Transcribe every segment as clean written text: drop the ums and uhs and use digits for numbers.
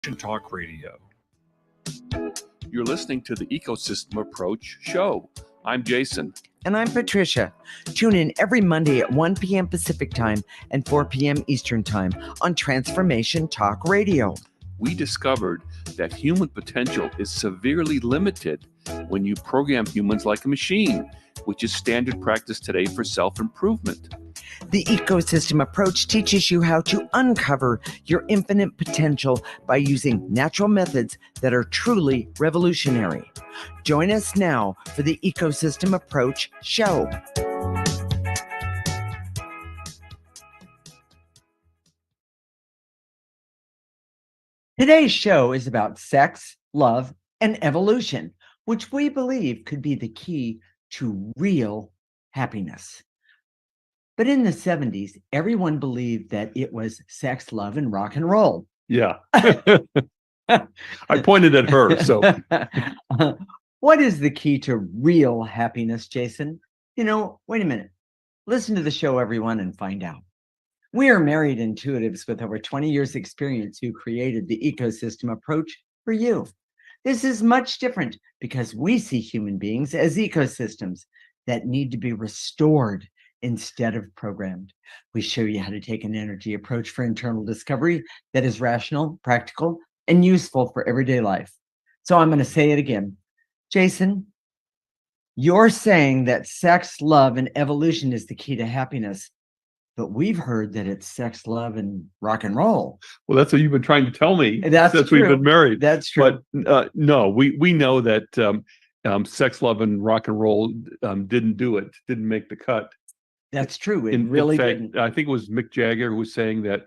Talk Radio. You're listening to the Ecosystem Approach show. I'm Jason. And I'm Patricia. Tune in every Monday at 1 p.m. Pacific Time and 4 p.m. Eastern Time on Transformation Talk Radio. We discovered that human potential is severely limited when you program humans like a machine, which is standard practice today for self-improvement. The Ecosystem Approach teaches you how to uncover your infinite potential by using natural methods that are truly revolutionary. Join us now for the Ecosystem Approach show. Today's show is about sex, love, and evolution, which we believe could be the key to real happiness. But in the 70s, everyone believed that it was sex, love, and rock and roll. Yeah. I pointed at her. So what is the key to real happiness, Jason? Wait a minute. Listen to the show, everyone, and find out. We are married intuitives with over 20 years experience who created the Ecosystem Approach for you. This is much different because we see human beings as ecosystems that need to be restored instead of programmed. We show you how to take an energy approach for internal discovery that is rational, practical, and useful for everyday life. So I'm going to say it again. Jason, you're saying that sex, love, and evolution is the key to happiness. But we've heard that it's sex, love, and rock and roll. Well, that's what you've been trying to tell me since true. We've been married. That's true. But no, we know that sex, love, and rock and roll didn't make the cut. That's true. It really didn't. I think it was Mick Jagger who was saying that.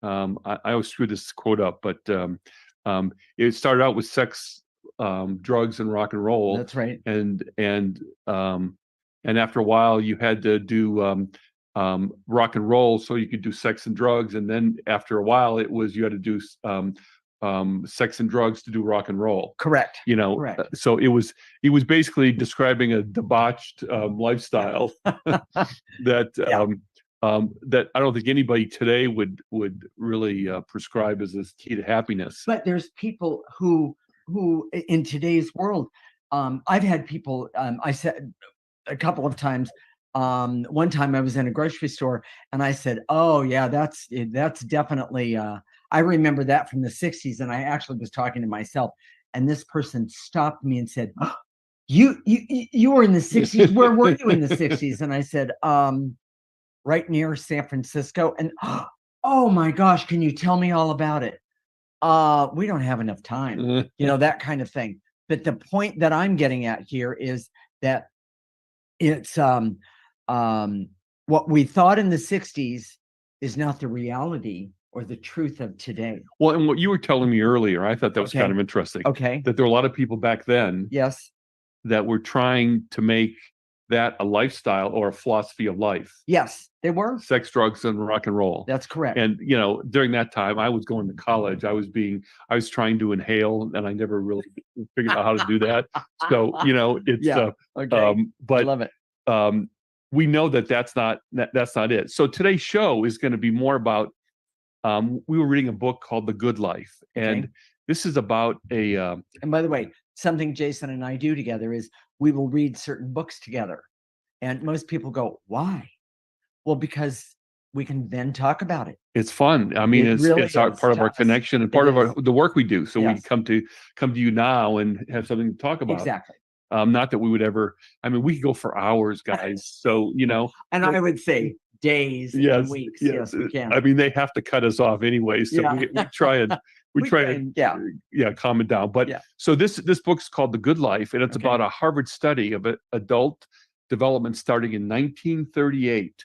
I always screw this quote up, but it started out with sex, drugs, and rock and roll. That's right. And after a while, you had to do rock and roll so you could do sex and drugs, and then after a while it was you had to do sex and drugs to do rock and roll. Correct. Correct. So it was basically describing a debauched lifestyle that that I don't think anybody today would really prescribe as this key to happiness. But there's people who in today's world, I've had people, I said a couple of times. One time I was in a grocery store and I said, "Oh yeah, that's definitely." I remember that from the '60s, and I actually was talking to myself, and this person stopped me and said, oh, "You were in the '60s. Where were you in the '60s?" And I said, "Right near San Francisco." And oh my gosh, can you tell me all about it? We don't have enough time, that kind of thing. But the point that I'm getting at here is that it's what we thought in the 60s is not the reality or the truth of today. Well, and what you were telling me earlier, I thought that was kind of interesting. Okay. That there were a lot of people back then, yes, that were trying to make that a lifestyle or a philosophy of life. Yes, they were. Sex, drugs, and rock and roll. That's correct. And during that time, I was going to college. I was trying to inhale, and I never really figured out how to do that. So it's okay. But I love it. We know that's not it. So today's show is going to be more about. We were reading a book called The Good Life, and this is about a. And by the way, something Jason and I do together is we will read certain books together, and most people go, "Why?" Well, because we can then talk about it. It's fun. I mean, it's part of our connection and part of the work we do. So we come to you now and have something to talk about. Exactly. Not that we would ever. I mean, we could go for hours, guys. So And I would say days and weeks. Yes, we can. I mean, they have to cut us off anyway. So we try and calm it down. But so this book's called The Good Life, and it's about a Harvard study of adult development starting in 1938.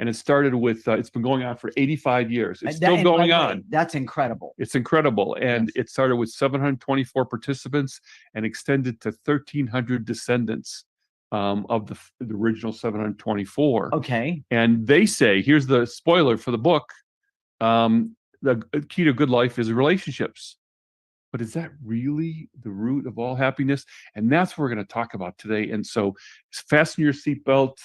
And it started with, it's been going on for 85 years. It's still going on. That's incredible. It's incredible. And it started with 724 participants and extended to 1,300 descendants of the original 724. Okay. And they say, here's the spoiler for the book, the key to good life is relationships. But is that really the root of all happiness? And that's what we're going to talk about today. And so fasten your seatbelt.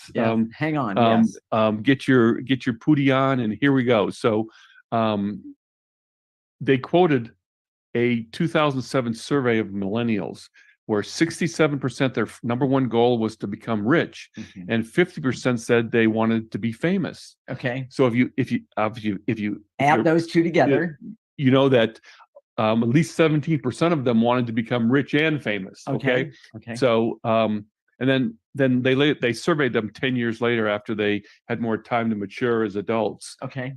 Hang on. Get your pootie on, and here we go. So they quoted a 2007 survey of millennials where 67% their number one goal was to become rich, and 50% said they wanted to be famous. Okay. So if you add those two together, you know that at least 17% of them wanted to become rich and famous. Okay. So and then they surveyed them 10 years later after they had more time to mature as adults. Okay.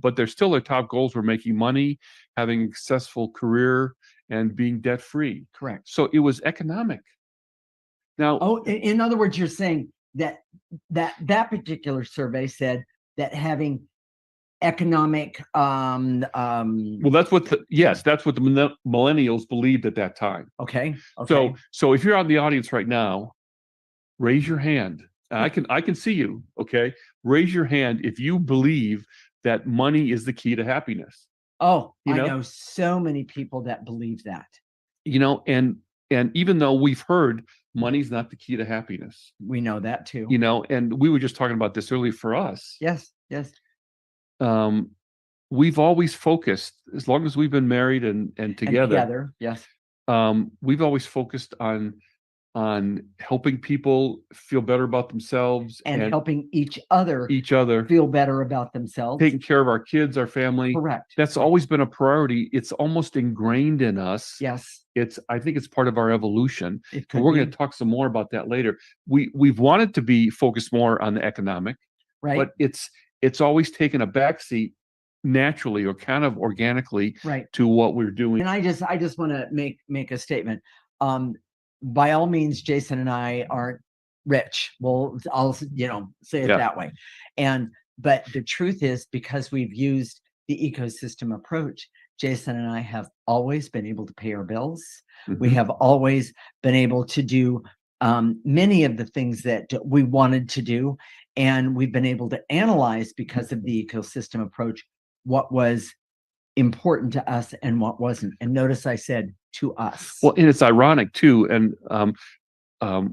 But their top goals were making money, having a successful career, and being debt free. Correct. So it was economic. Now, in other words, you're saying that particular survey said that having economic well, that's what the millennials believed at that time. Okay. So if you're on the audience right now, raise your hand. I can see you. Okay. Raise your hand if you believe that money is the key to happiness. I know so many people that believe that. And even though we've heard money's not the key to happiness, we know that too. And we were just talking about this earlier for us. Yes. We've always focused, as long as we've been married and together. Yes. We've always focused on helping people feel better about themselves and helping each other feel better about themselves, taking care of our kids, our family. Correct. That's always been a priority. It's almost ingrained in us. Yes. I think it's part of our evolution. We're going to talk some more about that later. We've wanted to be focused more on the economic, right? But it's always taken a backseat naturally or kind of organically, right, to what we're doing. And I just want to make a statement. By all means, Jason and I aren't rich. Well, I'll say it that way. But the truth is, because we've used the ecosystem approach, Jason and I have always been able to pay our bills. We have always been able to do many of the things that we wanted to do. And we've been able to analyze, because of the ecosystem approach, what was important to us and what wasn't. And notice I said to us. Well, and it's ironic too. And I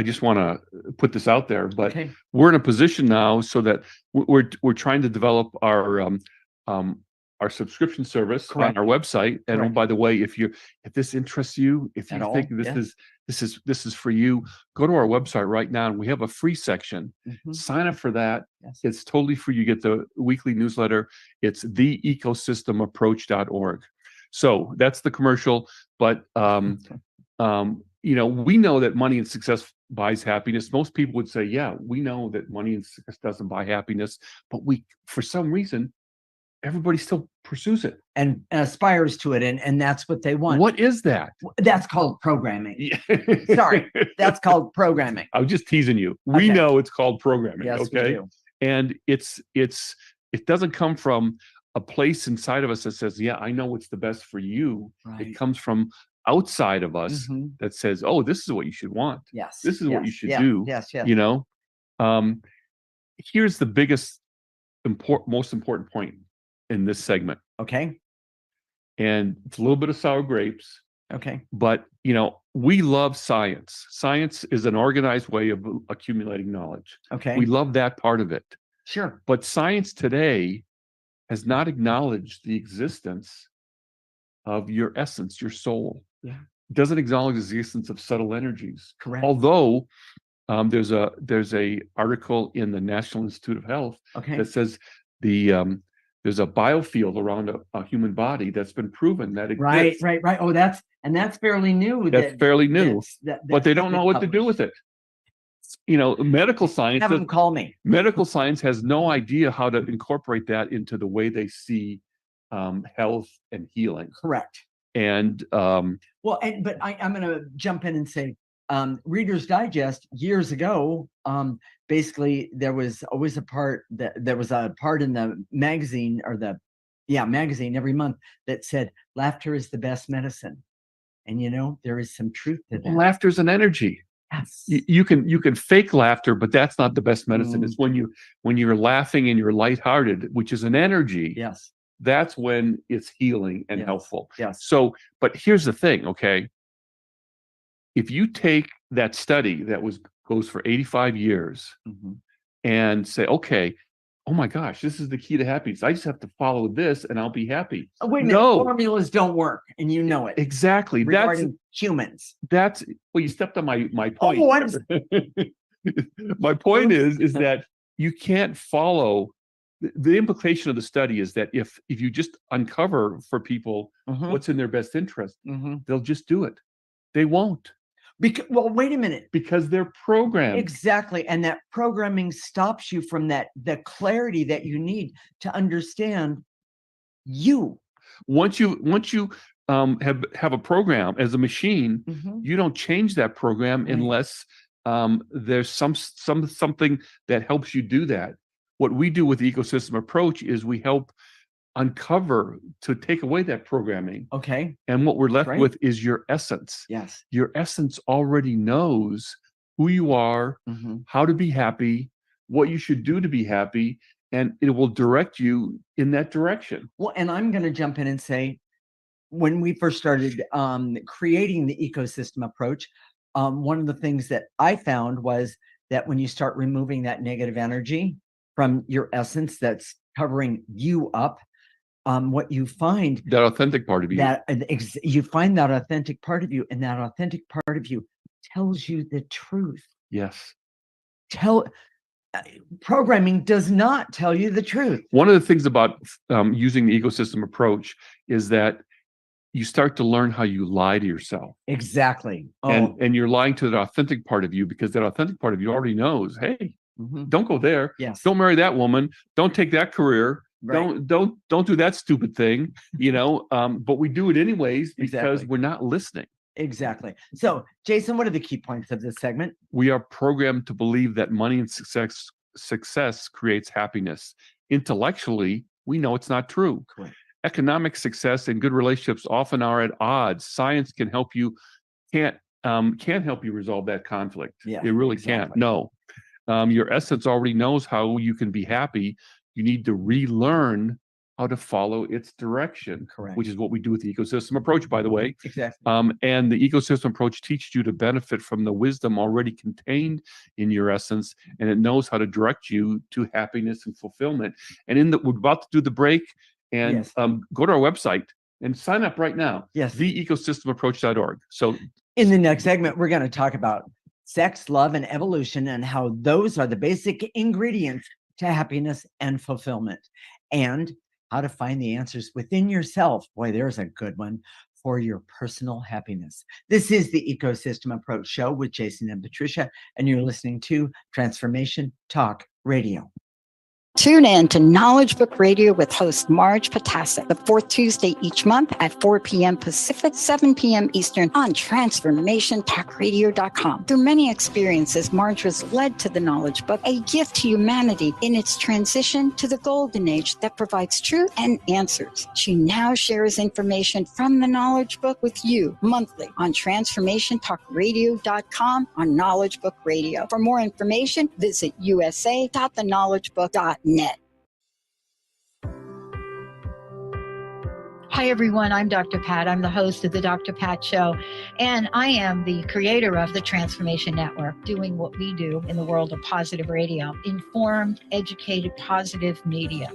just want to put this out there, but we're in a position now so that we're trying to develop our subscription service on our website. And oh, by the way, if this interests you, if you think this is for you, go to our website right now, and we have a free section. Sign up for that. It's totally free. You get the weekly newsletter. It's theecosystemapproach.org. So that's the commercial. But we know that money and success buys happiness. Most people would say, yeah, we know that money and success doesn't buy happiness, but for some reason, everybody still pursues it and aspires to it, and that's what they want. What is that? That's called programming. Sorry, that's called programming. I was just teasing you. We know it's called programming. Yes, we do. And it doesn't come from a place inside of us that says, yeah, I know what's the best for you. Right. It comes from outside of us that says, oh, this is what you should want. Yes. This is what you should do. Yes. Here's the biggest most important point in this segment. Okay. And it's a little bit of sour grapes. Okay. But we love science. Science is an organized way of accumulating knowledge. Okay. We love that part of it. Sure. But science today has not acknowledged the existence of your essence, your soul. Yeah. It doesn't acknowledge the existence of subtle energies. Correct. Although there's a article in the National Institute of Health that says there's a biofield around a human body that's been proven that exists. Right. Oh, that's fairly new. That's fairly new. But they don't know what to do with it. Medical science. Have them call me. Medical science has no idea how to incorporate that into the way they see health and healing. Correct. And but I'm going to jump in and say, Reader's Digest years ago, basically there was always a part in the magazine magazine every month that said laughter is the best medicine. And there is some truth to that. Laughter is an energy. Yes. You can fake laughter, but that's not the best medicine. It's when you're laughing and you're lighthearted, which is an energy. Yes. That's when it's healing and helpful. Yes. So, but here's the thing, okay? If you take that study that goes for 85 years and say, okay, oh my gosh, this is the key to happiness. I just have to follow this and I'll be happy. Wait a minute, No, formulas don't work, and you know it. exactly. Regarding humans. That's well, you stepped on my point. Oh, My point is that you can't follow the implication of the study is that if you just uncover for people what's in their best interest, they'll just do it. They won't. Well, wait a minute. Because they're programmed. Exactly. And that programming stops you from the clarity that you need to understand you. Once you have a program as a machine, you don't change that program unless there's something that helps you do that. What we do with the ecosystem approach is we help uncover to take away that programming. Okay. And what we're left with is your essence. Yes. Your essence already knows who you are, how to be happy, what you should do to be happy, and it will direct you in that direction. Well, and I'm going to jump in and say, when we first started creating the ecosystem approach, one of the things that I found was that when you start removing that negative energy from your essence that's covering you up, what you find, that authentic part of you, you find that authentic part of you, and that authentic part of you tells you the truth. Yes. Programming does not tell you the truth. One of the things about using the ecosystem approach is that you start to learn how you lie to yourself. Exactly. And you're lying to that authentic part of you because that authentic part of you already knows, hey, don't go there. Yes. Don't marry that woman. Don't take that career. Right. Don't do that stupid thing, but we do it anyways because we're not listening. Exactly. So, Jason, what are the key points of this segment? We are programmed to believe that money and success creates happiness. Intellectually, we know it's not true. Correct. Economic success and good relationships often are at odds. Science can help you, can't help you resolve that conflict. Yeah, it really can't. No. Your essence already knows how you can be happy. You need to relearn how to follow its direction. Correct. Which is what we do with the ecosystem approach, by the way. Exactly. And the ecosystem approach teaches you to benefit from the wisdom already contained in your essence, and it knows how to direct you to happiness and fulfillment. And we're about to do the break, and go to our website and sign up right now. Yes. theecosystemapproach.org. So in the next segment, we're going to talk about sex, love, and evolution, and how those are the basic ingredients to happiness and fulfillment, and how to find the answers within yourself. Boy, there's a good one for your personal happiness. This is the Ecosystem Approach Show with Jason and Patricia, and you're listening to Transformation Talk Radio. Tune in to Knowledge Book Radio with host Marge Potasic, the fourth Tuesday each month at 4 p.m. Pacific, 7 p.m. Eastern on TransformationTalkRadio.com. Through many experiences, Marge was led to the Knowledge Book, a gift to humanity in its transition to the golden age that provides truth and answers. She now shares information from the Knowledge Book with you monthly on TransformationTalkRadio.com on Knowledge Book Radio. For more information, visit usa.theknowledgebook.net. Hi, everyone. I'm Dr. Pat. I'm the host of the Dr. Pat Show, and I am the creator of the Transformation Network, doing what we do in the world of positive radio, informed, educated, positive media.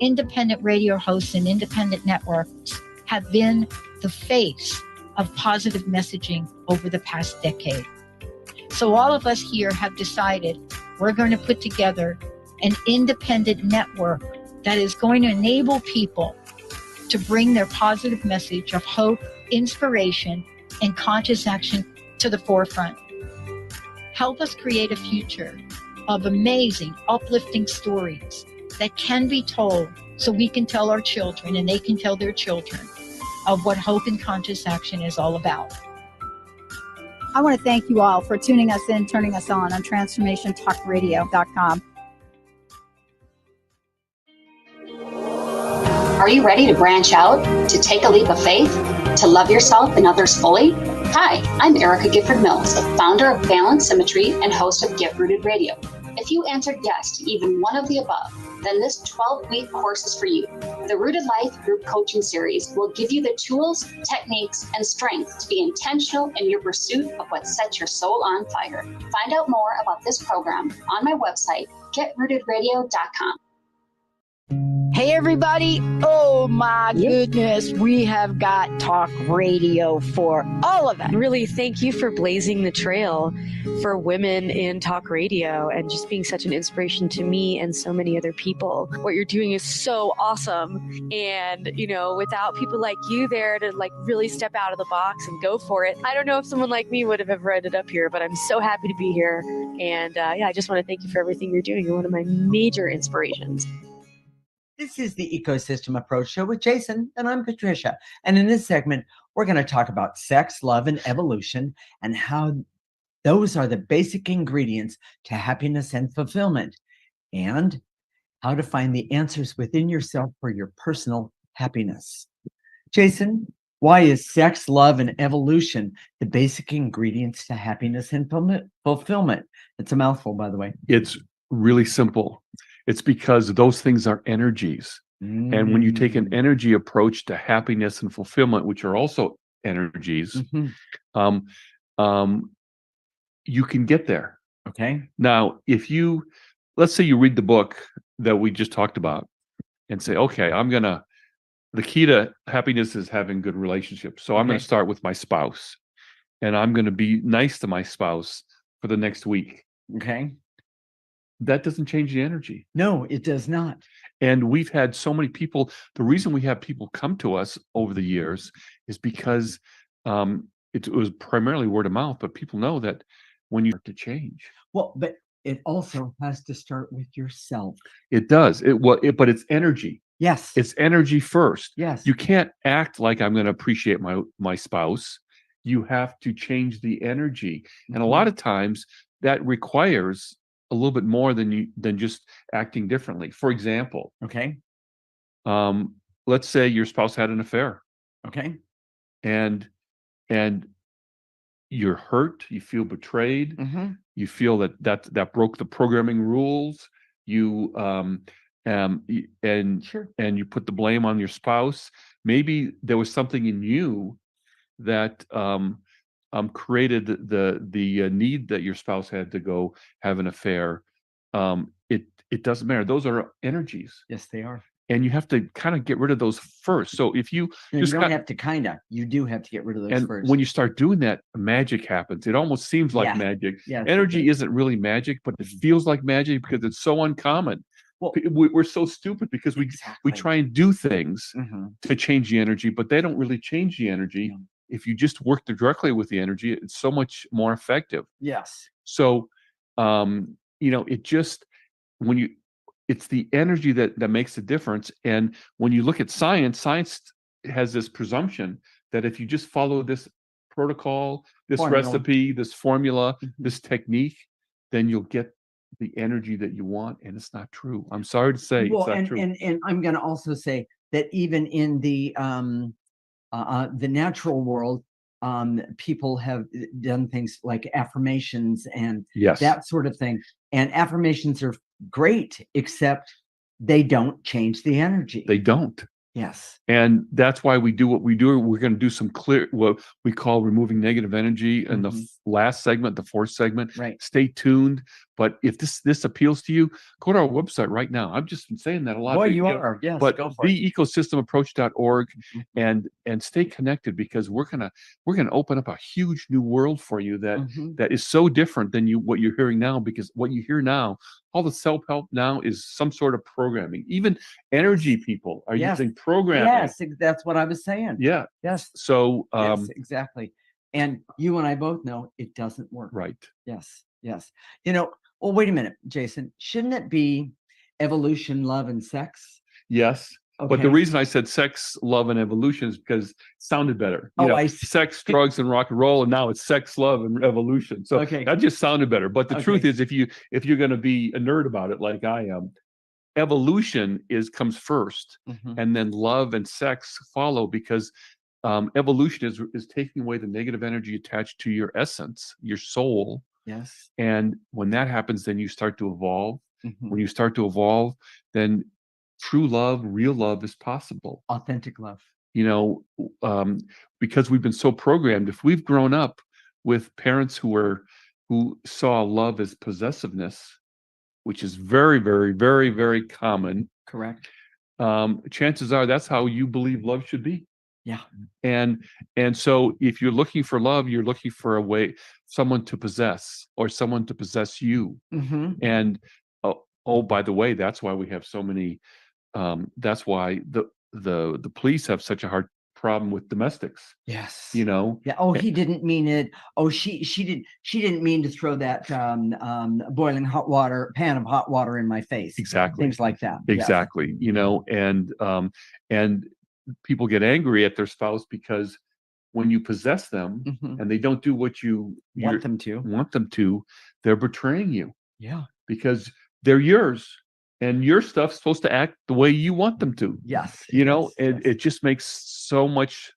Independent radio hosts and independent networks have been the face of positive messaging over the past decade. So all of us here have decided we're going to put together an independent network that is going to enable people to bring their positive message of hope, inspiration, and conscious action to the forefront. Help us create a future of amazing, uplifting stories that can be told so we can tell our children and they can tell their children of what hope and conscious action is all about. I want to thank you all for tuning us in, turning us on TransformationTalkRadio.com. Are you ready to branch out, to take a leap of faith, to love yourself and others fully? Hi, I'm Erica Gifford Mills, founder of Balance Symmetry and host of Get Rooted Radio. If you answered yes to even one of the above, then this 12-week course is for you. The Rooted Life Group Coaching Series will give you the tools, techniques, and strength to be intentional in your pursuit of what sets your soul on fire. Find out more about this program on my website, getrootedradio.com. Hey, everybody. Oh, my goodness. We have got talk radio for all of it. Really, thank you for blazing the trail for women in talk radio and just being such an inspiration to me and so many other people. What you're doing is so awesome. And, you know, without people like you there to like really step out of the box and go for it, I don't know if someone like me would have ever ended up here, but I'm so happy to be here. And yeah, I just want to thank you for everything you're doing. You're one of my major inspirations. This is the Ecosystem Approach Show with Jason, and I'm Patricia. And in this segment, we're going to talk about sex, love, and evolution, and how those are the basic ingredients to happiness and fulfillment, and how to find the answers within yourself for your personal happiness. Jason, why is sex, love, and evolution the basic ingredients to happiness and fulfillment? It's a mouthful, by the way. It's really simple. It's because those things are energies. And when you take an energy approach to happiness and fulfillment, which are also energies, you can get there. Okay. Now, let's say you read the book that we just talked about and say, okay, the key to happiness is having good relationships. So I'm going to start with my spouse, and I'm going to be nice to my spouse for the next week. Okay. That doesn't change the energy. No, it does not. And we've had so many people. The reason we have people come to us over the years is because it was primarily word of mouth, but people know that when you start to change. Well, but it also has to start with yourself. It does. But it's energy. Yes. It's energy first. Yes. You can't act like I'm going to appreciate my spouse. You have to change the energy. And a lot of times that requires a little bit more than just acting differently. For example, let's say your spouse had an affair. Okay. And you're hurt, you feel betrayed, you feel that broke the programming rules, and you put the blame on your spouse. Maybe there was something in you that created the need that your spouse had to go have an affair. It doesn't matter. Those are energies. Yes, they are. And you have to kind of get rid of those first. So if you you don't have to you do have to get rid of those first. When you start doing that, magic happens. It almost seems like magic. Yes, energy isn't really magic, but it feels like magic because it's so uncommon. Well, we're so stupid because we try and do things to change the energy, but they don't really change the energy. No. If you just work directly with the energy, it's so much more effective. Yes. So, it's the energy that makes the difference. And when you look at science has this presumption that if you just follow this protocol, this recipe, this formula, this technique, then you'll get the energy that you want. And it's not true. I'm sorry to say it's not true. And I'm going to also say that even in the natural world, people have done things like affirmations and that sort of thing. And affirmations are great, except they don't change the energy. They don't. Yes. And that's why we do what we do. We're going to do some what we call removing negative energy in the last segment, the fourth segment. Right. Stay tuned. But if this appeals to you, go to our website right now. I've just been saying that a lot. Boy, you are. Yes. But go for it. theecosystemapproach.org and stay connected, because we're gonna open up a huge new world for you that is so different than what you're hearing now. Because what you hear now, all the self-help now is some sort of programming. Even energy people are using programming. Yes, that's what I was saying. Yeah. Yes. So yes, exactly. And you and I both know it doesn't work. Right. Yes. Yes. Well, wait a minute, Jason. Shouldn't it be evolution, love, and sex? Yes. Okay. But the reason I said sex, love, and evolution is because it sounded better. I see. Sex, drugs, and rock and roll, and now it's sex, love, and evolution. So that just sounded better. But the truth is, if you're going to be a nerd about it like I am, evolution comes first, and then love and sex follow, because evolution is taking away the negative energy attached to your essence, your soul. Yes. And when that happens, then you start to evolve. When you start to evolve, then true love, real love is possible. Authentic love. Because we've been so programmed. If we've grown up with parents who saw love as possessiveness, which is very, very, very, very common. Correct. chances are that's how you believe love should be. Yeah. And so if you're looking for love, you're looking for a way, someone to possess or someone to possess you. Mm-hmm. And oh, by the way, that's why we have so many. That's why the police have such a hard problem with domestics. Yes. You know. Yeah. Oh, he didn't mean it. Oh, she didn't mean to throw that boiling hot water pan of hot water in my face. Exactly. Things like that. Yes. Exactly. You know, and people get angry at their spouse because when you possess them Mhm. and they don't do what you Want them to. they're betraying you Yeah. because they're yours and your stuff's supposed to act the way you want them to. Yes. You know, yes, it just makes so much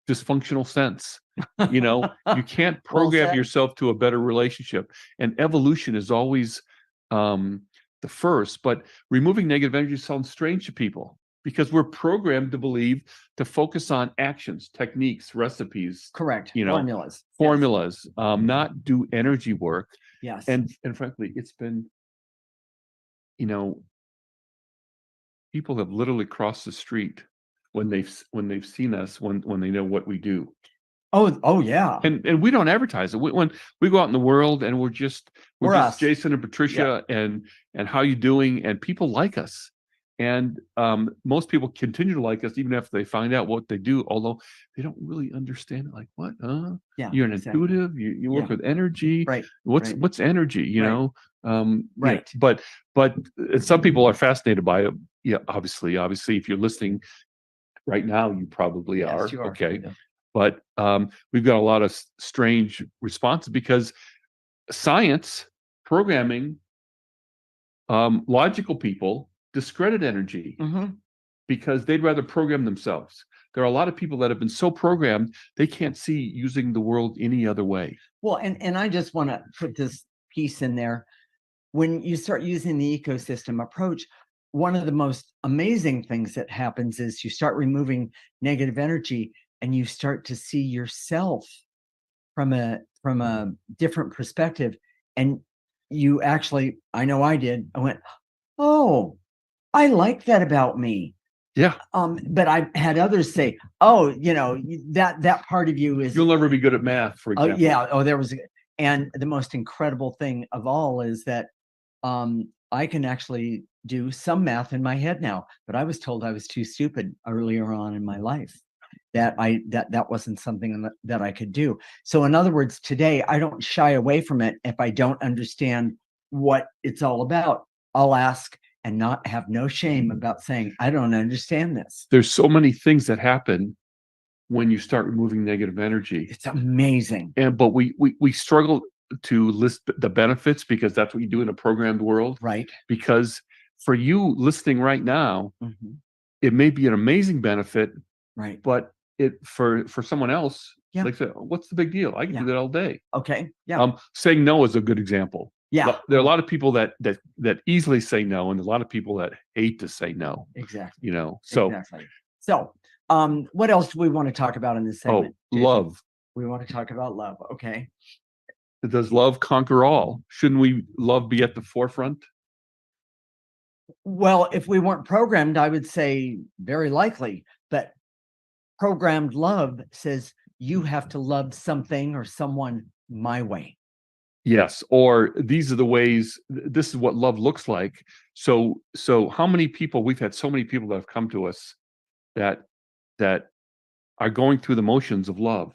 dysfunctional sense. You know, you can't Well program said. yourself to a better relationship, and evolution is always the first. But removing negative energy sounds strange to people because we're programmed to believe to focus on actions, techniques, recipes, Correct. you know, Formulas. formulas, not do energy work. Yes. And frankly, it's been, you know, people have literally crossed the street when they've seen us, when they know what we do. Oh yeah. And we don't advertise it. When we go out in the world and we're just us. Jason and Patricia and how you doing, and people like us. And most people continue to like us even after they find out what they do, although they don't really understand it. Like, what? Yeah. You're an exactly. intuitive. You work Yeah. with energy. Right. What's energy? You Right. know. Right. But some people are fascinated by it. Yeah. Obviously, if you're listening right now, you probably Yes, are. you are. Okay. Yeah. But we've got a lot of strange responses because science, programming, logical people discredit energy Mhm. because they'd rather program themselves. There are a lot of people that have been so programmed they can't see using the world any other way. Well, and I just want to put this piece in there. When you start using the ecosystem approach, one of the most amazing things that happens is you start removing negative energy and you start to see yourself from a different perspective. And you actually, I know I did, I went, oh, I like that about me. Yeah. But I had others say, oh, you know, that part of you is, You'll never be good at math, for oh example. yeah, oh there was, and the most incredible thing of all is that I can actually do some math in my head now, but I was told I was too stupid earlier on in my life, that that wasn't something that I could do. So in other words, today I don't shy away from it. If I don't understand what it's all about, I'll ask and not have no shame about saying, I don't understand this. There's so many things that happen when you start removing negative energy. It's amazing. But we struggle to list the benefits because that's what you do in a programmed world. Right. Because for you listening right now, Mhm. it may be an amazing benefit, Right. but it for someone else, Yeah. like, what's the big deal? I can do that all day. Okay. Yeah. Saying no is a good example. Yeah. There are a lot of people that easily say no, and a lot of people that hate to say no. Exactly. You know, so Exactly. So, what else do we want to talk about in this segment? Jason? love. We want to talk about love. Okay. Does love conquer all? Shouldn't love be at the forefront? Well, if we weren't programmed, I would say very likely, but programmed love says you have to love something or someone my way. Yes, or these are the ways, this is what love looks like. So how many people, we've had so many people that have come to us that are going through the motions of love,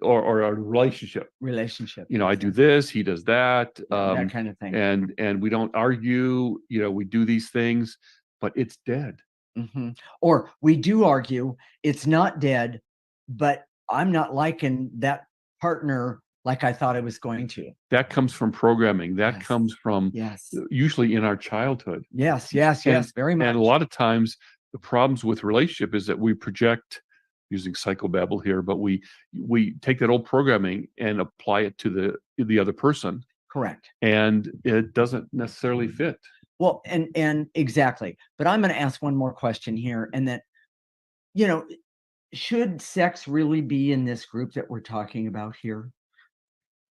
or a relationship. You know, I do this, he does that, that kind of thing. and we don't argue, you know, we do these things, but it's dead. Mm-hmm. Or we do argue, it's not dead, but I'm not liking that partner like I thought I was going to. That comes from programming. That comes from usually in our childhood. Yes, very much. And a lot of times the problems with relationship is that we project, using psychobabble here, but we take that old programming and apply it to the other person. Correct. And it doesn't necessarily fit. Well, and exactly. But I'm going to ask one more question here, and that, you know, should sex really be in this group that we're talking about here?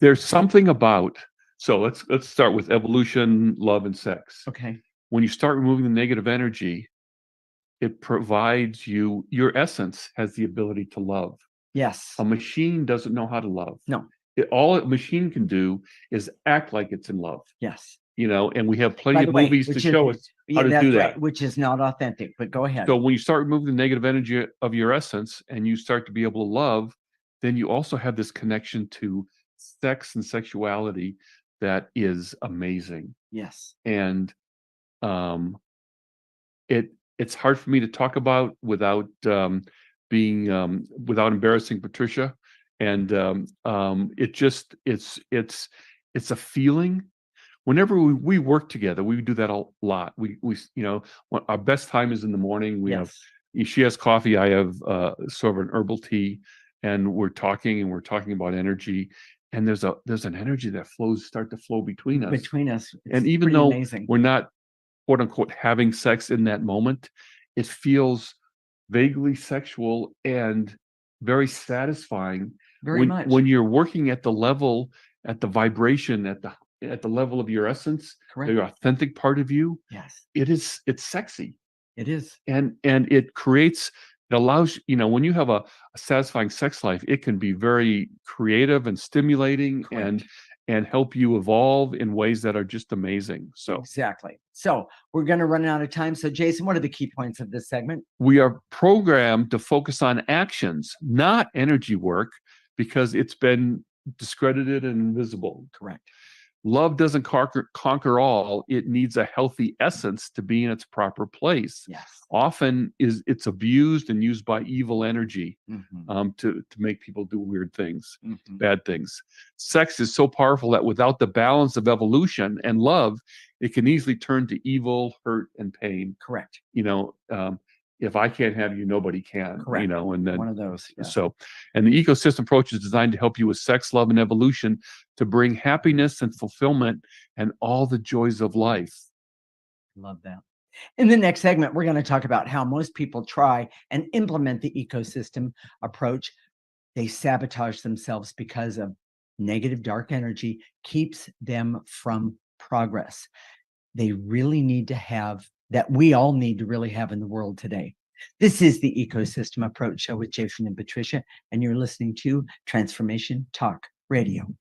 There's something about, so let's start with evolution, love, and sex. Okay. When you start removing the negative energy, it provides you, your essence has the ability to love. Yes. A machine doesn't know how to love. No. All a machine can do is act like it's in love, Yes. and we have plenty By of the way, movies to which show is- us how to that's do right, that. which is not authentic, but go ahead. So when you start removing the negative energy of your essence and you start to be able to love, then you also have this connection to sex and sexuality that is amazing. Yes. And it's hard for me to talk about without being without embarrassing Patricia. And it's a feeling. Whenever we work together, we do that a lot. We our best time is in the morning. She has coffee, I have sort of an herbal tea, and we're talking about energy. And there's an energy that start to flow between us. And even though amazing. we're not quote unquote having sex in that moment, it feels vaguely sexual and very satisfying. Very much. When you're working at the level, at the vibration, at the level of your essence, Correct. your authentic part of you. Yes. It's sexy. It is. And it allows, when you have a satisfying sex life, it can be very creative and stimulating. Correct. And help you evolve in ways that are just amazing. So exactly. So we're going to run out of time. So Jason, what are the key points of this segment? We are programmed to focus on actions, not energy work, because it's been discredited and invisible. Correct. Love doesn't conquer all. It needs a healthy essence to be in its proper place. Yes. Often it's abused and used by evil energy to make people do weird things, bad things. Sex is so powerful that without the balance of evolution and love, it can easily turn to evil, hurt, and pain. Correct. If I can't have you, nobody can. Correct. And then one of those. Yeah. So, and the ecosystem approach is designed to help you with sex, love, and evolution to bring happiness and fulfillment and all the joys of life. Love that. In the next segment, we're going to talk about how most people try and implement the ecosystem approach. They sabotage themselves because of negative dark energy keeps them from progress. They really need to have that we all need to really have in the world today. This is the Ecosystem Approach Show with Jason and Patricia, and you're listening to Transformation Talk Radio.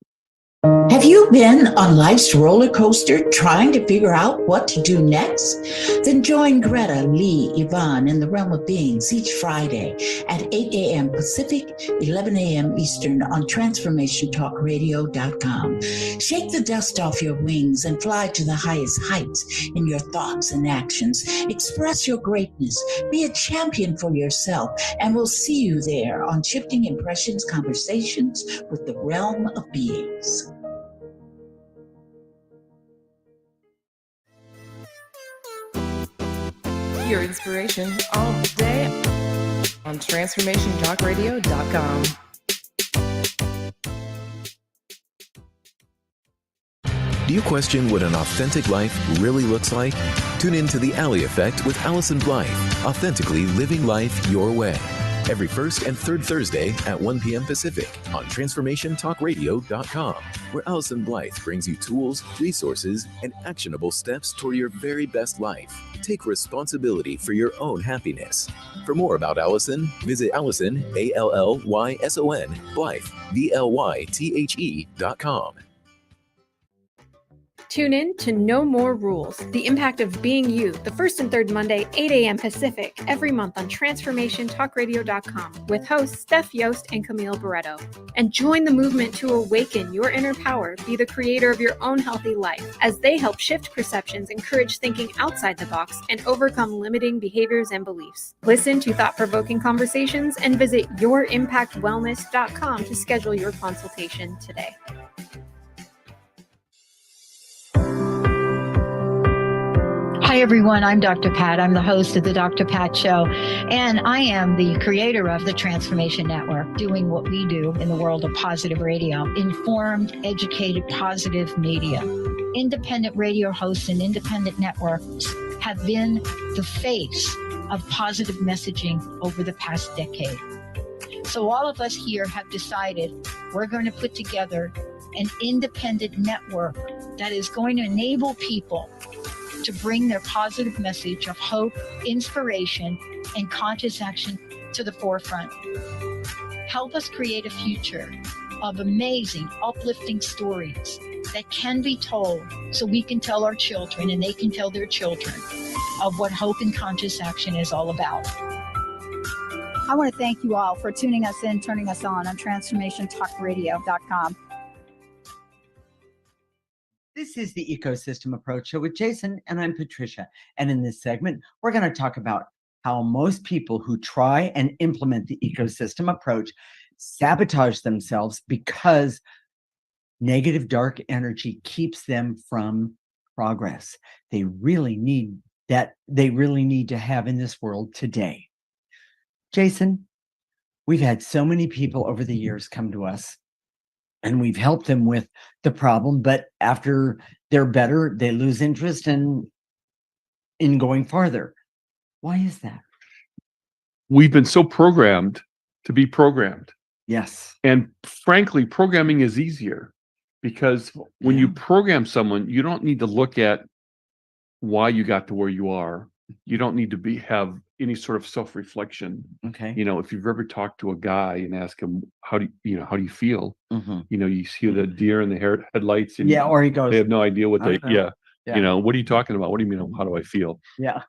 Have you been on life's roller coaster trying to figure out what to do next? Then join Greta, Lee, Yvonne in the Realm of Beings each Friday at 8 a.m. Pacific, 11 a.m. Eastern on TransformationTalkRadio.com. Shake the dust off your wings and fly to the highest heights in your thoughts and actions. Express your greatness. Be a champion for yourself, and we'll see you there on Shifting Impressions Conversations with the Realm of Beings. Your inspiration all day on TransformationTalkRadio.com. Do you question what an authentic life really looks like? Tune in to The Alley Effect with Allison Blythe, authentically living life your way. Every first and third Thursday at 1 p.m. Pacific on TransformationTalkRadio.com, where Allison Blythe brings you tools, resources, and actionable steps toward your very best life. Take responsibility for your own happiness. For more about Allison, visit Allison, ALLYSON, Blythe, BLYTHE.com. Tune in to No More Rules, the impact of being you, the first and third Monday, 8 a.m. Pacific, every month on TransformationTalkRadio.com with hosts Steph Yost and Camille Barreto. And join the movement to awaken your inner power, be the creator of your own healthy life, as they help shift perceptions, encourage thinking outside the box, and overcome limiting behaviors and beliefs. Listen to thought-provoking conversations and visit yourimpactwellness.com to schedule your consultation today. Hi, everyone. I'm Dr. Pat. I'm the host of the Dr. Pat Show, and I am the creator of the Transformation Network, doing what we do in the world of positive radio, informed, educated, positive media. Independent radio hosts and independent networks have been the face of positive messaging over the past decade. So all of us here have decided we're going to put together an independent network that is going to enable people to bring their positive message of hope, inspiration, and conscious action to the forefront. Help us create a future of amazing, uplifting stories that can be told so we can tell our children and they can tell their children of what hope and conscious action is all about. I want to thank you all for tuning us in, turning us on TransformationTalkRadio.com. This is the Ecosystem Approach Show with Jason, and I'm Patricia. And in this segment, we're going to talk about how most people who try and implement the ecosystem approach sabotage themselves because negative dark energy keeps them from progress. They really need to have in this world today. Jason, we've had so many people over the years come to us and we've helped them with the problem, but after they're better, they lose interest in going farther. Why is that? We've been so programmed to be programmed. Yes. And frankly, programming is easier because when you program someone, you don't need to look at why you got to where you are. You don't need to have any sort of self-reflection. Okay. You know, if you've ever talked to a guy and asked him, how do you feel? Mm-hmm. You know, you see the deer in the headlights and or he goes, they have no idea what yeah. You know, what are you talking about? What do you mean? How do I feel? Yeah.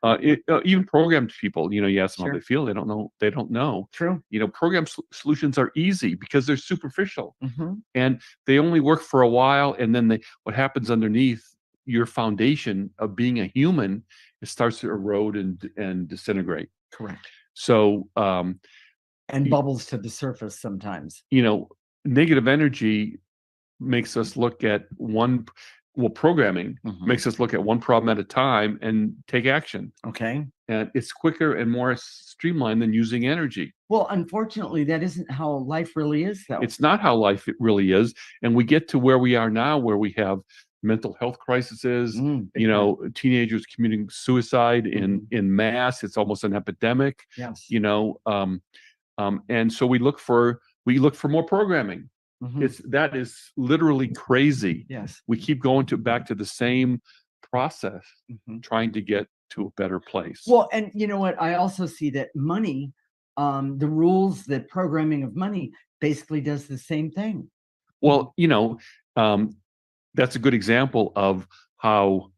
Even programmed people, you ask them Sure. how they feel. They don't know. They don't know. True. Program solutions are easy because they're superficial Mm-hmm. and they only work for a while. And then what happens underneath your foundation of being a human, it starts to erode and disintegrate. Correct. So, and bubbles to the surface sometimes. Negative energy makes us look at programming makes us look at one problem at a time and take action. Okay. And it's quicker and more streamlined than using energy. Well, unfortunately, that isn't how life really is, though. It's not how life really is. And we get to where we are now, where we have mental health crises, teenagers committing suicide in mass. It's almost an epidemic. Yes. And so we look for more programming. Mm-hmm. That is literally crazy. Yes. We keep going back to the same process, trying to get to a better place. Well, and you know what? I also see that money, the rules, the programming of money basically does the same thing. Well, that's a good example of how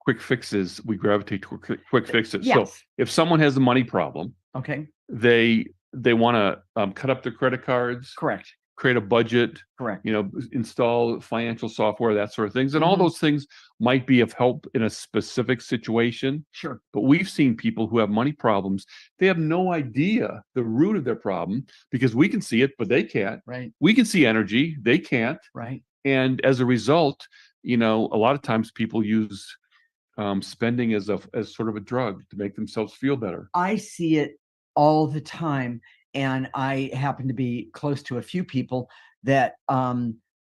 quick fixes, we gravitate to quick fixes. Yes. So if someone has a money problem, okay, they want to cut up their credit cards. Correct. Create a budget, correct, install financial software, that sort of things. And all those things might be of help in a specific situation. Sure. But we've seen people who have money problems, they have no idea the root of their problem because we can see it, but they can't. Right. We can see energy, they can't. Right. And as a result, a lot of times people use spending as sort of a drug to make themselves feel better. I see it all the time. And I happen to be close to a few people that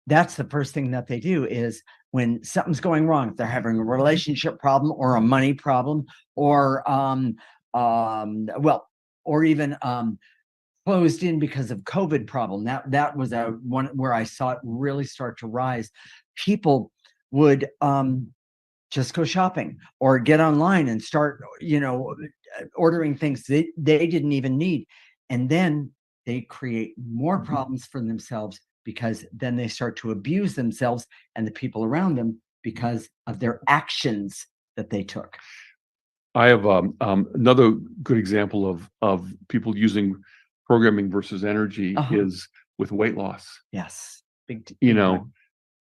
that's the first thing that they do is when something's going wrong, if they're having a relationship problem or a money problem or or even closed in because of COVID problem. That was one where I saw it really start to rise. People would just go shopping or get online and start, ordering things they didn't even need. And then they create more problems for themselves because then they start to abuse themselves and the people around them because of their actions that they took. I have another good example of people using programming versus energy is with weight loss. Yes. Big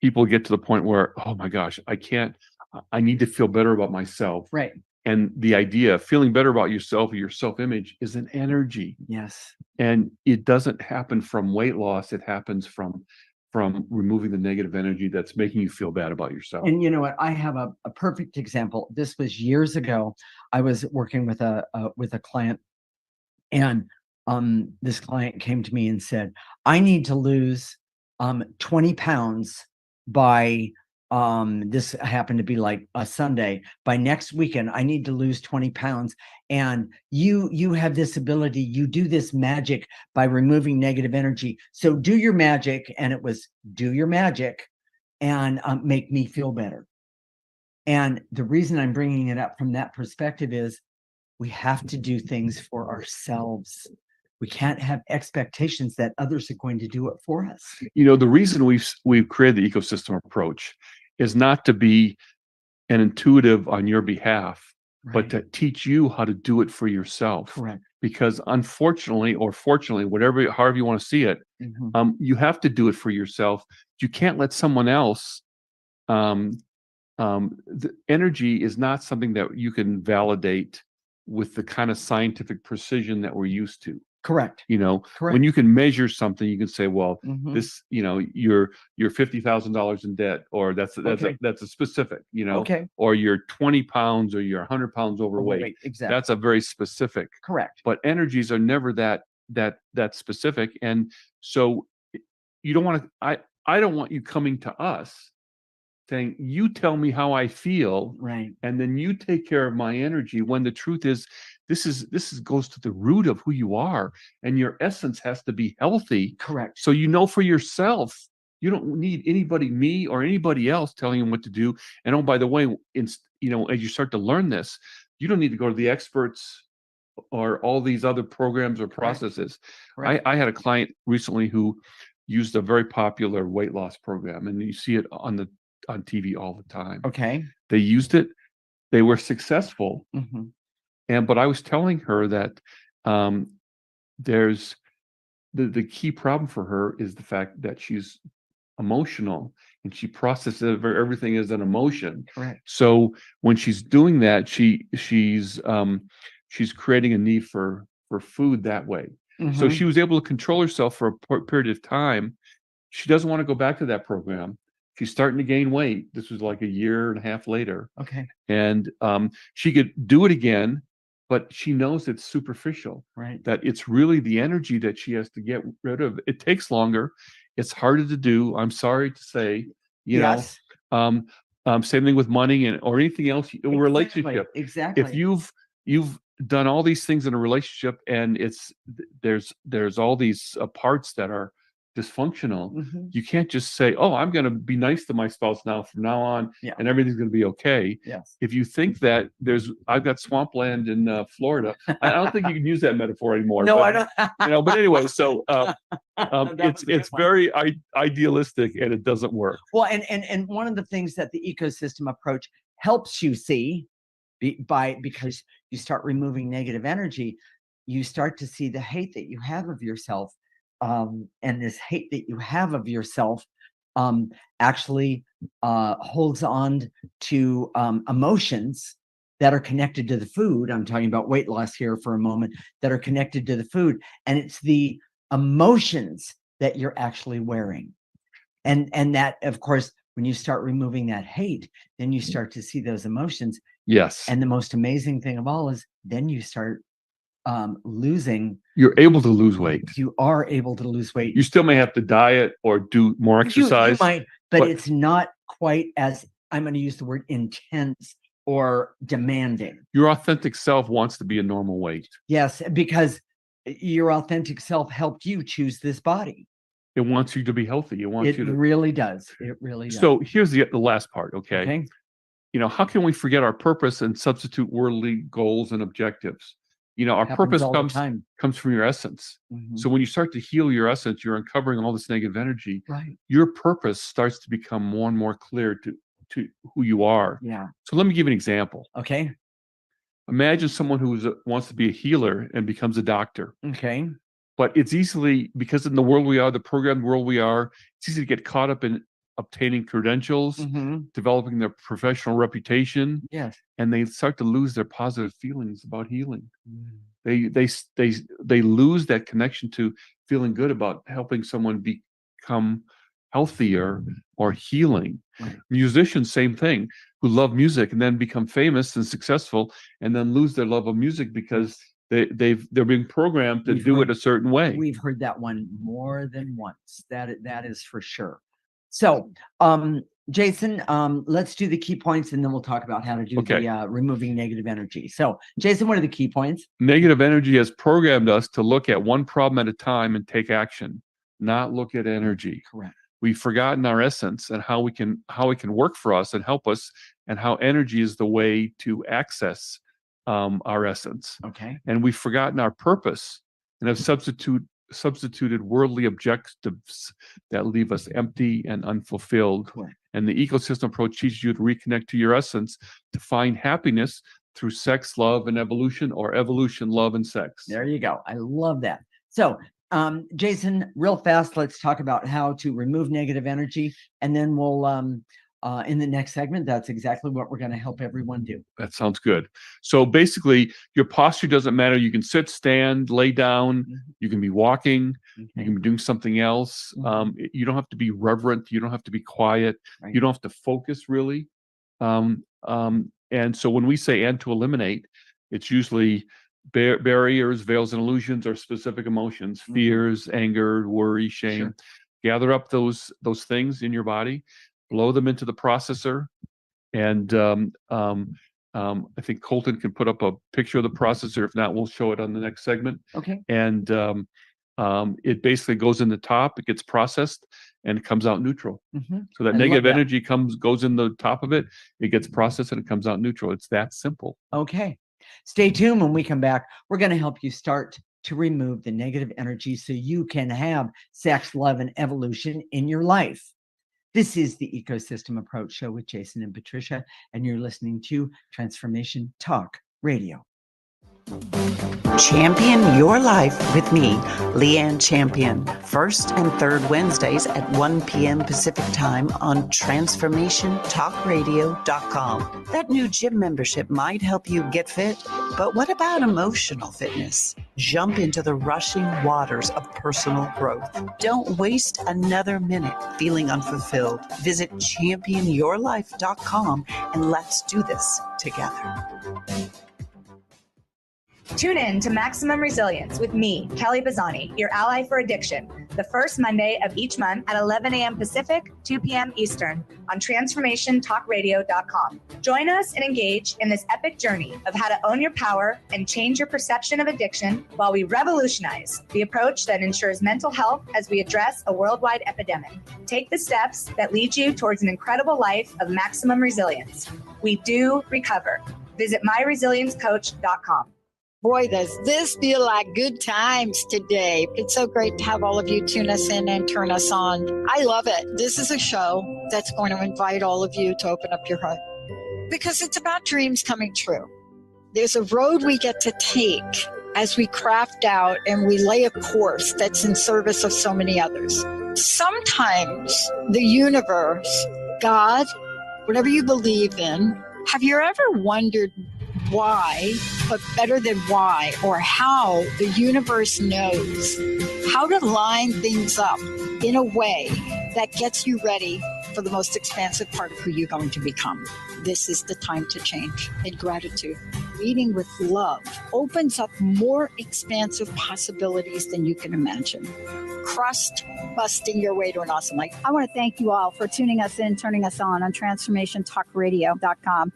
people get to the point where, oh my gosh, I need to feel better about myself. Right. And the idea of feeling better about yourself or your self-image is an energy. Yes. And it doesn't happen from weight loss. It happens from removing the negative energy that's making you feel bad about yourself. And you know what? I have a perfect example. This was years ago. I was working with a client, and this client came to me and said, I need to lose 20 pounds by this happened to be like a Sunday. By next weekend, I need to lose 20 pounds. And you have this ability, you do this magic by removing negative energy. So do your magic. And it was do your magic and make me feel better. And the reason I'm bringing it up from that perspective is we have to do things for ourselves. We can't have expectations that others are going to do it for us. The reason we've created the ecosystem approach is not to be an intuitive on your behalf, but to teach you how to do it for yourself. Correct. Because unfortunately, or fortunately, however you want to see it, you have to do it for yourself. You can't let someone else. The energy is not something that you can validate with the kind of scientific precision that we're used to. Correct. When you can measure something, you can say, well, this, you're $50,000 in debt, or that's a specific, or you're 20 pounds or you're 100 pounds overweight. Exactly. That's a very specific. Correct. But energies are never that specific, and so you don't want to. I don't want you coming to us saying, you tell me how I feel, right, and then you take care of my energy, when the truth is this goes to the root of who you are, and your essence has to be healthy. Correct. So for yourself, you don't need anybody, me or anybody else, telling you what to do. And oh, by the way, as you start to learn this, you don't need to go to the experts or all these other programs or processes. Correct. I had a client recently who used a very popular weight loss program, and you see it on TV all the time. Okay. They used it. They were successful. But I was telling her that there's the key problem for her is the fact that she's emotional, and she processes everything as an emotion. Correct. So when she's doing that, she's creating a need for food that way. So she was able to control herself for a period of time. She doesn't want to go back to that program. She's starting to gain weight. This was like a year and a half later. Okay. And she could do it again, but she knows it's superficial. Right. That it's really the energy that she has to get rid of. It takes longer. It's harder to do. I'm sorry to say, yes. Same thing with money or anything else. Exactly. Relationship. Exactly. If you've done all these things in a relationship, and there's all these parts that are dysfunctional, you can't just say, oh, I'm going to be nice to my spouse now from now on, and everything's going to be okay. Yes. If you think that I've got swampland in Florida, I don't think you can use that metaphor anymore. No, but, I don't. But anyway, so it's very idealistic, and it doesn't work. Well, and one of the things that the ecosystem approach helps you see, because you start removing negative energy, you start to see the hate that you have of yourself. And this hate that you have of yourself actually holds on to emotions that are connected to the food. I'm talking about weight loss here for a moment, that are connected to the food. And it's the emotions that you're actually wearing. And that, of course, when you start removing that hate, then you start to see those emotions. Yes. And the most amazing thing of all is then you start losing. You're able to lose weight. You are able to lose weight. You still may have to diet or do more exercise. You might, but it's not quite as, I'm going to use the word, intense or demanding. Your authentic self wants to be a normal weight. Yes, because your authentic self helped you choose this body. It wants you to be healthy. It really does. It really does. So here's the last part, Okay. How can we forget our purpose and substitute worldly goals and objectives? Our purpose comes from your essence. So when you start to heal your essence, you're uncovering all this negative energy. Right. Your purpose starts to become more and more clear to who you are. Yeah. So let me give you an example. Okay. Imagine someone who wants to be a healer and becomes a doctor. Okay. But it's easily, because in the world we are, the programmed world we are, it's easy to get caught up in obtaining credentials, developing their professional reputation. Yes. And they start to lose their positive feelings about healing. They lose that connection to feeling good about helping someone become healthier or healing. Right. Musicians, same thing, who love music and then become famous and successful, and then lose their love of music because they're being programmed to do it a certain way. We've heard that one more than once. That is for sure. So, Jason, let's do the key points, and then we'll talk about how to do the removing negative energy. So, Jason, what are the key points? Negative energy has programmed us to look at one problem at a time and take action, not look at energy. Correct. We've forgotten our essence and how it can work for us and help us, and how energy is the way to access our essence. Okay. And we've forgotten our purpose and have substituted worldly objectives that leave us empty and unfulfilled. Cool. And the ecosystem approach teaches you to reconnect to your essence, to find happiness through sex, love, and evolution, or evolution, love, and sex. There you go. I love that. So, Jason, real fast, let's talk about how to remove negative energy. And then we'll, in the next segment, that's exactly what we're going to help everyone do. That sounds good. So basically, your posture doesn't matter. You can sit, stand, lay down. You can be walking. You can be doing something else. You don't have to be reverent. You don't have to be quiet. Right. You don't have to focus really. And so when we say "and to eliminate," it's usually barriers, veils, and illusions, or specific emotions, fears, anger, worry, shame. Sure. Gather up those things in your body, blow them into the processor, and I think Colton can put up a picture of the processor. If not, we'll show it on the next segment. Okay. And it basically goes in the top, it gets processed, and it comes out neutral. So that negative energy goes in the top of it, it gets processed, and it comes out neutral. It's that simple. Okay. Stay tuned. When we come back, we're going to help you start to remove the negative energy so you can have sex, love, and evolution in your life. This is the Ecosystem Approach Show with Jason and Patricia, and you're listening to Transformation Talk Radio. Champion your life with me, Leanne Champion, first and third Wednesdays at 1 p.m. Pacific Time on TransformationTalkRadio.com. That new gym membership might help you get fit, but what about emotional fitness? Jump into the rushing waters of personal growth. Don't waste another minute feeling unfulfilled. Visit championyourlife.com and let's do this together. Tune in to Maximum Resilience with me, Kelly Bazzani, your ally for addiction, the first Monday of each month at 11 a.m. Pacific, 2 p.m. Eastern on TransformationTalkRadio.com. Join us and engage in this epic journey of how to own your power and change your perception of addiction while we revolutionize the approach that ensures mental health as we address a worldwide epidemic. Take the steps that lead you towards an incredible life of maximum resilience. We do recover. Visit myresiliencecoach.com. Boy, does this feel like good times today. It's so great to have all of you tune us in and turn us on. I love it. This is a show that's going to invite all of you to open up your heart because it's about dreams coming true. There's a road we get to take as we craft out and we lay a course that's in service of so many others. Sometimes the universe, God, whatever you believe in, have you ever wondered why, but better than why, or how the universe knows how to line things up in a way that gets you ready for the most expansive part of who you're going to become? This is the time to change. In gratitude, leading with love opens up more expansive possibilities than you can imagine. Crust busting your way to an awesome life. I want to thank you all for tuning us in, turning us on TransformationTalkRadio.com.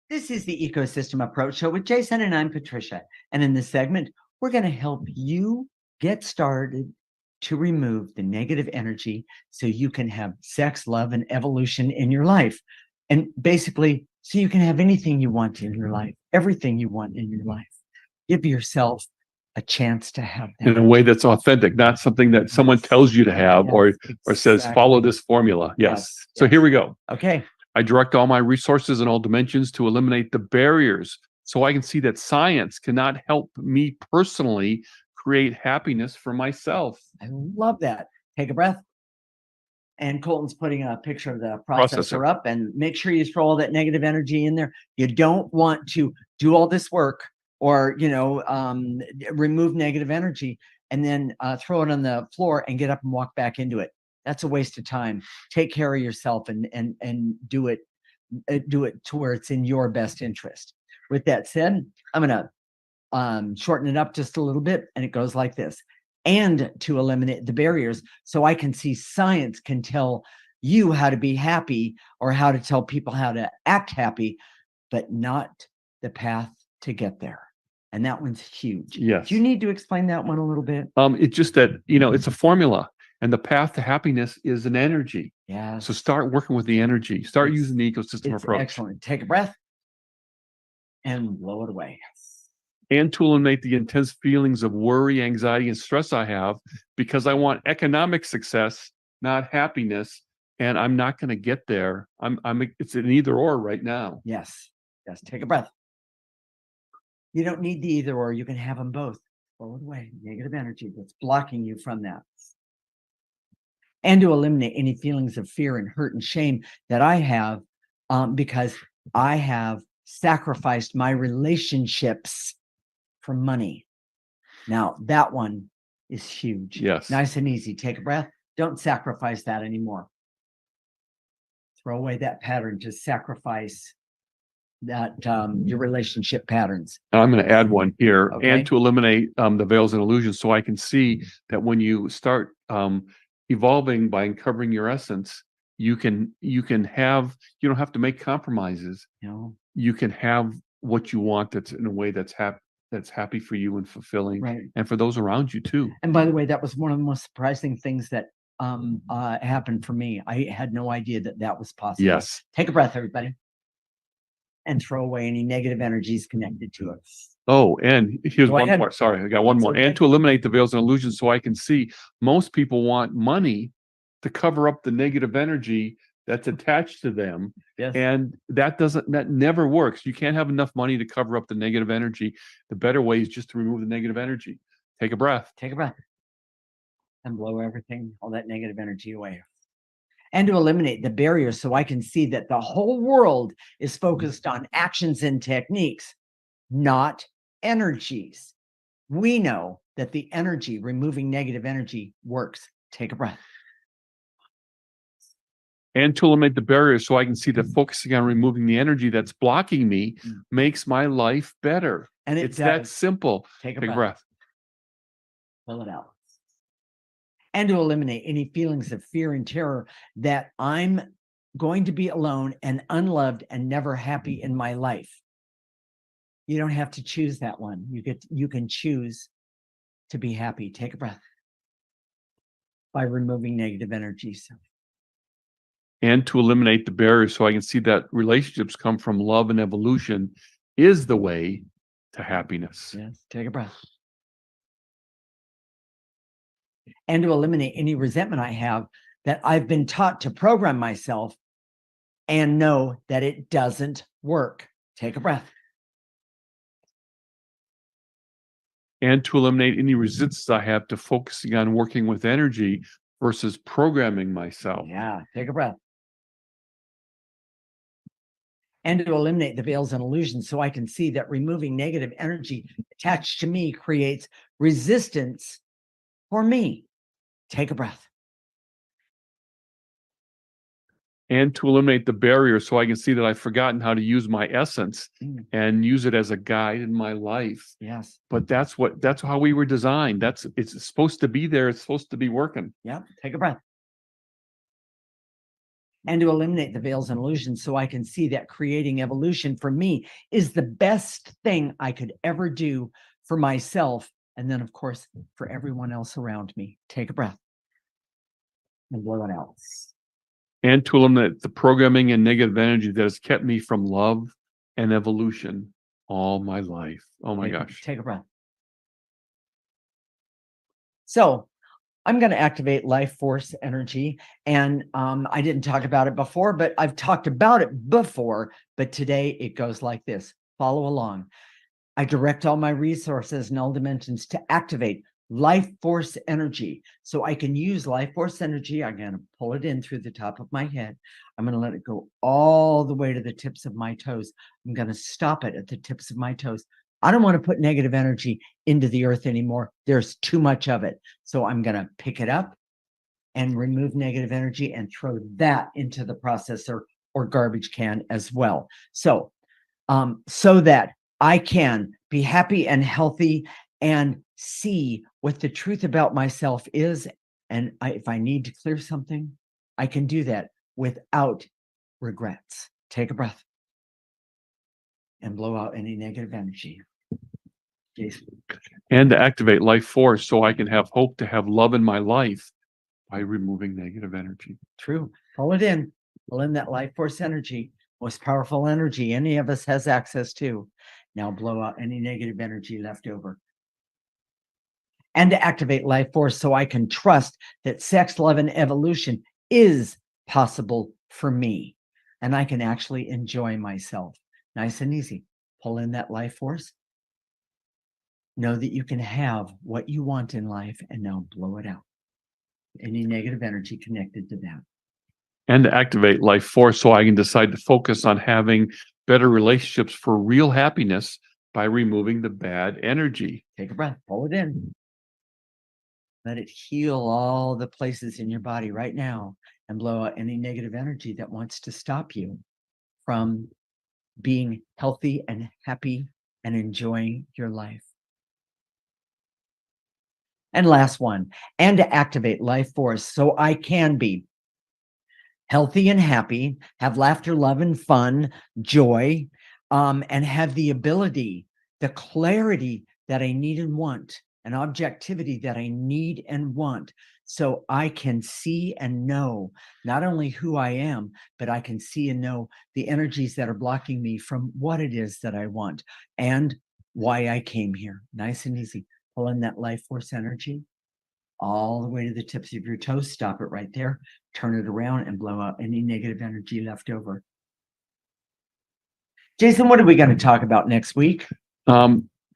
This is the Ecosystem Approach Show with Jason, and I'm Patricia. And in this segment, we're going to help you get started to remove the negative energy so you can have sex, love, and evolution in your life. And basically, so you can have anything you want in your life, everything you want in your life. Give yourself a chance to have that. In a way that's authentic, not something that someone tells you to have or says, follow this formula. Yes. So here we go. Okay. I direct all my resources in all dimensions to eliminate the barriers so I can see that science cannot help me personally create happiness for myself. I love that. Take a breath. And Colton's putting a picture of the processor up, and make sure you throw all that negative energy in there. You don't want to do all this work or, remove negative energy and then throw it on the floor and get up and walk back into it. That's a waste of time. Take care of yourself and do it to where it's in your best interest. With that said, I'm going to shorten it up just a little bit, and it goes like this. And to eliminate the barriers so I can see science can tell you how to be happy or how to tell people how to act happy, but not the path to get there. And that one's huge. Yes. Do you need to explain that one a little bit? It's just that, it's a formula. And the path to happiness is an energy. Yeah. So start working with the energy. Start using the ecosystem It's approach. excellent. Take a breath and blow it away. And to eliminate the intense feelings of worry, anxiety, and stress I have because I want economic success, not happiness. And I'm not going to get there. It's an either or right now. Yes. Yes. Take a breath. You don't need the either or. You can have them both. Blow it away. Negative energy that's blocking you from that. And to eliminate any feelings of fear and hurt and shame that I have because I have sacrificed my relationships for money. Now, that one is huge. Yes. Nice and easy. Take a breath. Don't sacrifice that anymore. Throw away that pattern. Just sacrifice that your relationship patterns. And I'm going to add one here. Okay. And to eliminate the veils and illusions so I can see that when you start evolving by uncovering your essence, you don't have to make compromises. No. You can have what you want that's in a way that's happy for you and fulfilling, Right. and for those around you too. And by the way, that was one of the most surprising things that happened for me. I had no idea that was possible. Yes. Take a breath, everybody, and throw away any negative energies connected to it. Oh, and here's Go one ahead. more. Sorry, I got one That's more. okay. And to eliminate the veils and illusions so I can see most people want money to cover up the negative energy that's attached to them. Yes. And that never works. You can't have enough money to cover up the negative energy. The better way is just to remove the negative energy. Take a breath. Take a breath and blow everything, all that negative energy away. And to eliminate the barriers so I can see that the whole world is focused on actions and techniques, not energies. We know that the energy, removing negative energy, works. Take a breath. And to eliminate the barriers so I can see that focusing on removing the energy that's blocking me makes my life better. And it's that simple. Take a breath. breath. Pull it out. And to eliminate any feelings of fear and terror that I'm going to be alone and unloved and never happy in my life. You don't have to choose that one. You can choose to be happy. Take a breath by removing negative energies. And to eliminate the barriers so I can see that relationships come from love and evolution is the way to happiness. Yes. Take a breath. And to eliminate any resentment I have that I've been taught to program myself and know that it doesn't work. Take a breath. And to eliminate any resistance I have to focusing on working with energy versus programming myself. Yeah, take a breath. And to eliminate the veils and illusions so I can see that removing negative energy attached to me creates resistance for me. Take a breath. And to eliminate the barrier so I can see that I've forgotten how to use my essence and use it as a guide in my life. Yes. But that's how we were designed. It's supposed to be there. It's supposed to be working. Yeah. Take a breath. And to eliminate the veils and illusions so I can see that creating evolution for me is the best thing I could ever do for myself. And then, of course, for everyone else around me. Take a breath and blow it out. And to eliminate the programming and negative energy that has kept me from love and evolution all my life. Oh my gosh. Take a breath. So I'm going to activate life force energy. And I didn't talk about it before, but I've talked about it before. But today it goes like this. Follow along. I direct all my resources in all dimensions to activate life force energy. So I can use life force energy. I'm going to pull it in through the top of my head. I'm going to let it go all the way to the tips of my toes. I'm going to stop it at the tips of my toes. I don't want to put negative energy into the earth anymore. There's too much of it. So I'm going to pick it up and remove negative energy and throw that into the processor or garbage can as well. So, so that I can be happy and healthy and see what the truth about myself is. And if I need to clear something, I can do that without regrets. Take a breath and blow out any negative energy. Jason. And to activate life force so I can have hope to have love in my life by removing negative energy. True. Pull it in. Pull in that life force energy, most powerful energy any of us has access to. Now blow out any negative energy left over. And to activate life force so I can trust that sex, love, and evolution is possible for me. And I can actually enjoy myself. Nice and easy. Pull in that life force. Know that you can have what you want in life and now blow it out. Any negative energy connected to that. And to activate life force so I can decide to focus on having better relationships for real happiness by removing the bad energy. Take a breath, pull it in. Let it heal all the places in your body right now and blow out any negative energy that wants to stop you from being healthy and happy and enjoying your life. And last one, and to activate life force so I can be healthy and happy, have laughter, love, and fun, joy, and have the ability, the clarity that I need and want, and objectivity that I need and want, so I can see and know not only who I am, but I can see and know the energies that are blocking me from what it is that I want and why I came here. Nice and easy. Pull in that life force energy all the way to the tips of your toes. Stop it right there. Turn it around and blow out any negative energy left over. Jason, what are we going to talk about next week?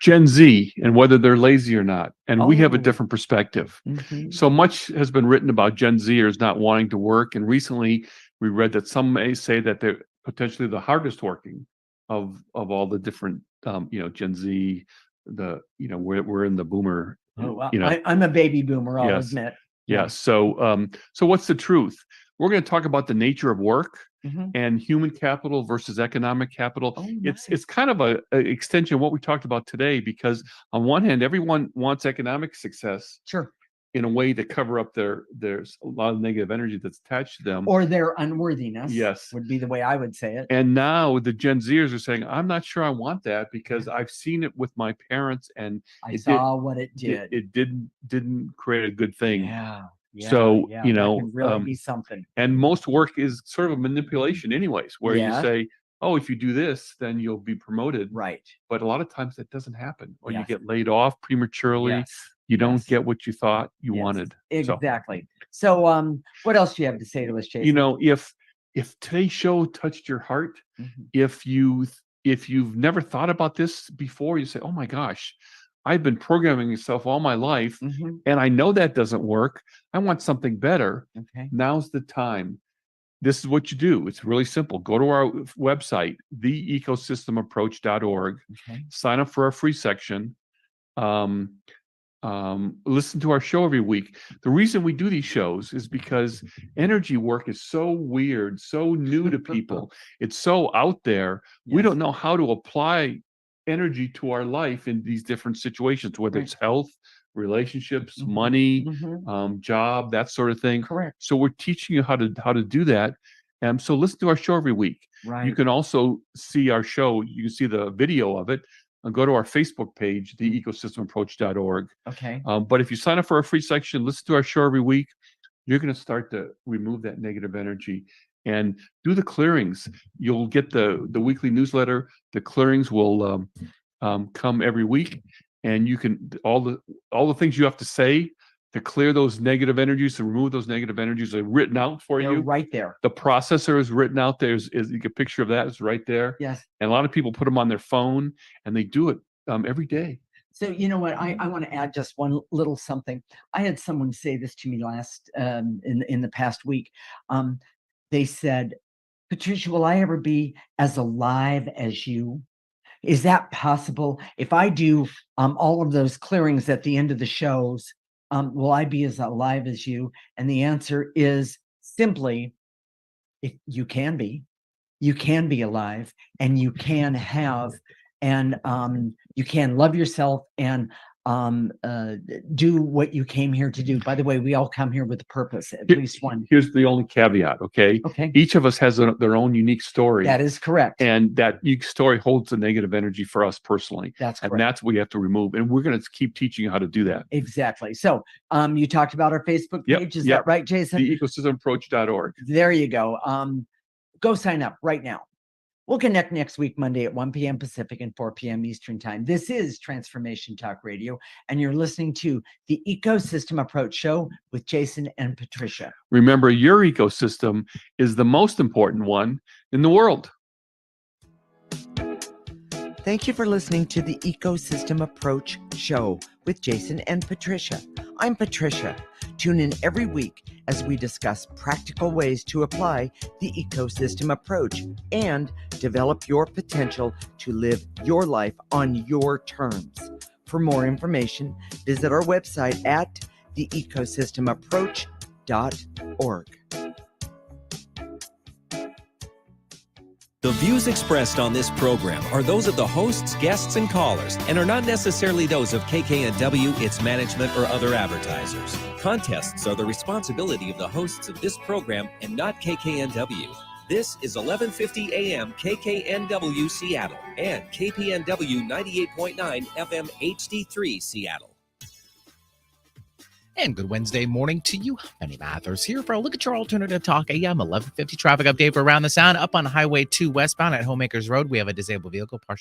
Gen Z and whether they're lazy or not. And we have a Oh. different perspective. Mhm. So much has been written about Gen Zers not wanting to work. And recently we read that some may say that they're potentially the hardest working of all the different, Gen Z, we're in the boomer, Oh, wow. I'm a baby boomer, I'll Yes. admit. Yeah. So what's the truth? We're going to talk about the nature of work Mhm. and human capital versus economic capital. Oh, It's nice. kind of a extension of what we talked about today, because on one hand, everyone wants economic success Sure. in a way to cover up there's a lot of negative energy that's attached to them. Or their unworthiness. Yes. Would be the way I would say it. And now the Gen Zers are saying, I'm not sure I want that because I've seen it with my parents and I saw what it did. it didn't create a good thing. Yeah. So, that can really be something. and most work is sort of a manipulation anyways, where Yeah. you say, oh, if you do this, then you'll be promoted. Right. But a lot of times that doesn't happen, or you Yes. get laid off prematurely. Yes. You don't Yes. get what you thought you Yes. wanted. So, Exactly. So, what else do you have to say to us, Jason? if today's show touched your heart, Mhm. if you've never thought about this before, you say, oh my gosh, I've been programming myself all my life Mhm. and I know that doesn't work. I want something better. Okay. Now's the time. This is what you do. It's really simple. Go to our website, theecosystemapproach.org, Okay. sign up for our free section. Listen to our show every week. The reason we do these shows is because energy work is so weird, so new to people. It's so out there. We Yes. don't know how to apply energy to our life in these different situations, whether it's health, relationships, Mhm. money, Mhm. job, that sort of thing. Correct. So we're teaching you how to do that. So listen to our show every week. Right. You can also see our show. You can see the video of it. Go to our Facebook page, theecosystemapproach.org. Okay. But if you sign up for our free section, listen to our show every week, you're going to start to remove that negative energy and do the clearings. You'll get the weekly newsletter. The clearings will come every week, and you can all the things you have to say to clear those negative energies, to remove those negative energies, are written out for They're you. right there. The processor is written out there. Is you get a picture of that. It's right there. Yes. And a lot of people put them on their phone, and they do it every day. So you know what? I want to add just one little something. I had someone say this to me last in the past week. They said, Patricia, will I ever be as alive as you? Is that possible? If I do all of those clearings at the end of the shows, will I be as alive as you? And the answer is simply, you can be. You can be alive, and you can have, and you can love yourself and do what you came here to do. By the way, we all come here with a purpose, at least one. Here's the only caveat, okay? Okay. Each of us has their own unique story. That is correct. And that unique story holds the negative energy for us personally. That's correct. And that's what we have to remove. And we're going to keep teaching you how to do that. Exactly. So you talked about our Facebook page. Is that right, Jason? The ecosystemapproach.org. There you go. Go sign up right now. We'll connect next week, Monday at 1 p.m. Pacific and 4 p.m. Eastern Time. This is Transformation Talk Radio, and you're listening to the Ecosystem Approach Show with Jason and Patricia. Remember, your ecosystem is the most important one in the world. Thank you for listening to the Ecosystem Approach Show with Jason and Patricia. I'm Patricia. Tune in every week as we discuss practical ways to apply the ecosystem approach and develop your potential to live your life on your terms. For more information, visit our website at theecosystemapproach.org. The views expressed on this program are those of the hosts, guests, and callers, and are not necessarily those of KKNW, its management, or other advertisers. Contests are the responsibility of the hosts of this program and not KKNW. This is 1150 AM KKNW Seattle and KPNW 98.9 FM HD3 Seattle. And good Wednesday morning to you. Benny Mathers here for a look at your alternative talk AM 1150 traffic update for around the sound. Up on Highway 2 westbound at Homemakers Road, we have a disabled vehicle partially